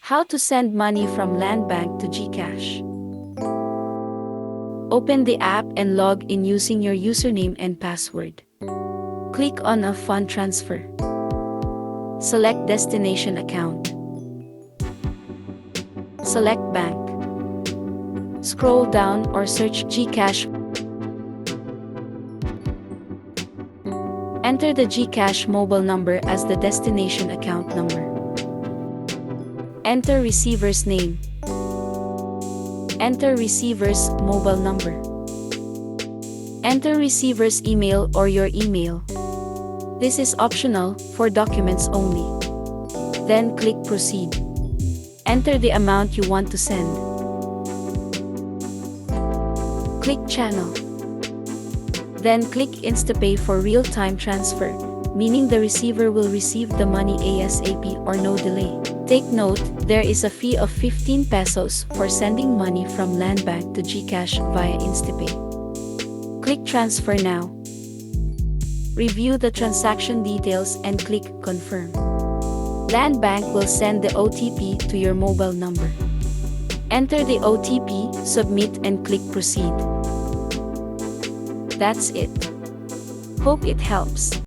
How to send money from Landbank to GCash. Open the app and log in using your username and password. Click on a fund transfer. Select destination account. Select bank. Scroll down or search GCash. Enter the GCash mobile number as the destination account number. Enter receiver's name. Enter receiver's mobile number. Enter receiver's email or your email. This is optional, for documents only. Then click Proceed. Enter the amount you want to send. Click Channel. Then click InstaPay for real-time transfer, meaning the receiver will receive the money ASAP or no delay. Take note, there is a fee of 15 pesos for sending money from Landbank to GCash via InstaPay. Click Transfer now. Review the transaction details and click Confirm. Landbank will send the OTP to your mobile number. Enter the OTP, submit and click Proceed. That's it. Hope it helps.